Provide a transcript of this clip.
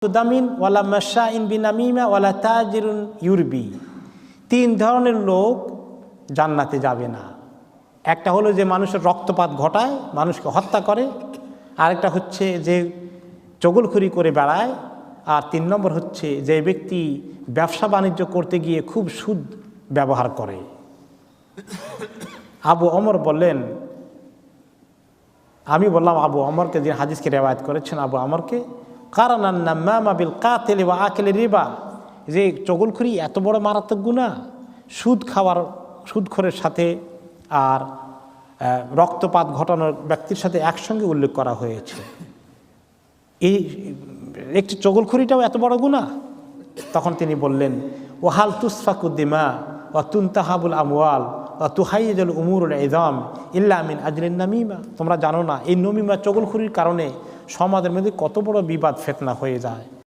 তুদামিন ওয়ালা মাশাইন বিনামিমা ওয়ালা তাজিরুন ইউরবি। তিন ধরনের লোক জান্নাতে যাবে না। একটা হলো যে মানুষের রক্তপাত ঘটায়, মানুষকে হত্যা করে। আরেকটা হচ্ছে যে চগলখড়ি করে বেড়ায়। আর তিন নম্বর হচ্ছে যে ব্যক্তি ব্যবসা বাণিজ্য করতে গিয়ে খুব সুদ ব্যবহার করে। আবু ওমর বললেন, আমি বললাম আবু ওমরকে, যে হাদিসকে রেওয়ায়েত করেছেন আবু ওমরকে, কারানান নাম্মামা বিল কাতিল ওয়া আকিল রিবা, যে চগলখড়ি এত বড় মারাত্মক গুনাহ, সুদ খাওয়ার, সুদখোরের সাথে আর রক্তপাত ঘটানোর ব্যক্তির সাথে একসঙ্গে উল্লেখ করা হয়েছে। এই একটি চগলখড়িটাও এত বড় গুনাহ? তখন তিনি বললেন, ওয়াহাল তুসফাকুদ্দিমা ওয়া তুনতাহাবুল আমওয়াল ওয়া তুহাইয়ুল উমুরুল ইযাম ইল্লা মিন আজলিন নামিমা। তোমরা জানো না এই নমিমা চগলখড়ির কারণে সমাজের মধ্যে কত বড় বিবাদ ফিতনা হয়ে যায়।